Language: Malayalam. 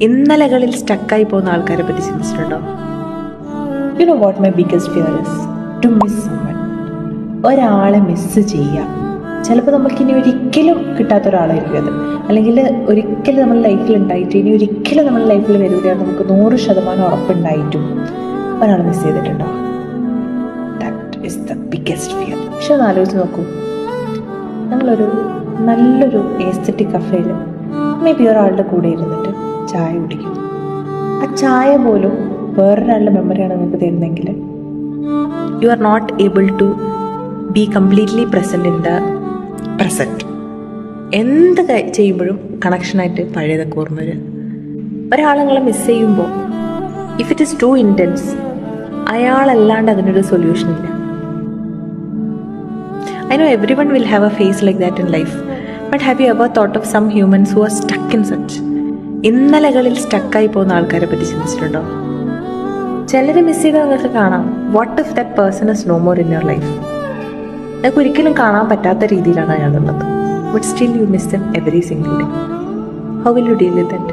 ഇന്നലകളിൽ സ്റ്റക്കായി പോകുന്ന ആൾക്കാരെ പറ്റി ചിന്തിച്ചിട്ടുണ്ടോ? You know what my biggest fear is to miss someone. ഒരാളെ മിസ്സ് ചെയ്യുക. ചിലപ്പോൾ നമുക്കിനി ഒരിക്കലും കിട്ടാത്ത ഒരാളായിരിക്കും അത്, അല്ലെങ്കിൽ ഒരിക്കലും നമ്മുടെ ലൈഫിൽ ഉണ്ടായിട്ട് ഇനി ഒരിക്കലും നമ്മുടെ ലൈഫിൽ വരില്ല നമുക്ക് 100% ഉറപ്പുണ്ടായിട്ടും ഒരാൾ മിസ് ചെയ്തിട്ടുണ്ടോ? That is the biggest fear. പക്ഷെ ഒന്ന് ആലോചിച്ച് നോക്കൂ, ഞങ്ങളൊരു നല്ലൊരു എസ്തെറ്റിക് കഫേയിൽ മേ ബി ഒരാളുടെ കൂടെ ഇരുന്നിട്ട് ചായ കുടിക്കുന്നു. ആ ചായ പോലും വേറൊരാളുടെ മെമ്മറിയാണ് നിങ്ങൾക്ക് തരുന്നെങ്കിൽ you are not able to be completely present in the present. എന്ത് ചെയ്യുമ്പോഴും കണക്ഷനായിട്ട് പഴയതൊക്കെ ഓർമ്മ വരിക. ഒരാളെ നിങ്ങളെ മിസ് ചെയ്യുമ്പോൾ if it is too intense, അയാളല്ലാണ്ട് അതിനൊരു സൊല്യൂഷൻ ഇല്ല. I know everyone will have a phase like that in life, but have you ever thought of some humans who are stuck in such? ഇന്നലകളിൽ സ്റ്റക്കായി പോകുന്ന ആൾക്കാരെ പറ്റി ചിന്തിച്ചിട്ടുണ്ടോ? ചിലരെ മിസ് ചെയ്ത് നിങ്ങൾക്ക് കാണാം. What if that person is no more in your life? നിങ്ങൾക്ക് ഒരിക്കലും കാണാൻ പറ്റാത്ത രീതിയിലാണ് അയാളുള്ളത്, but still you miss them every single day. How will you deal with that?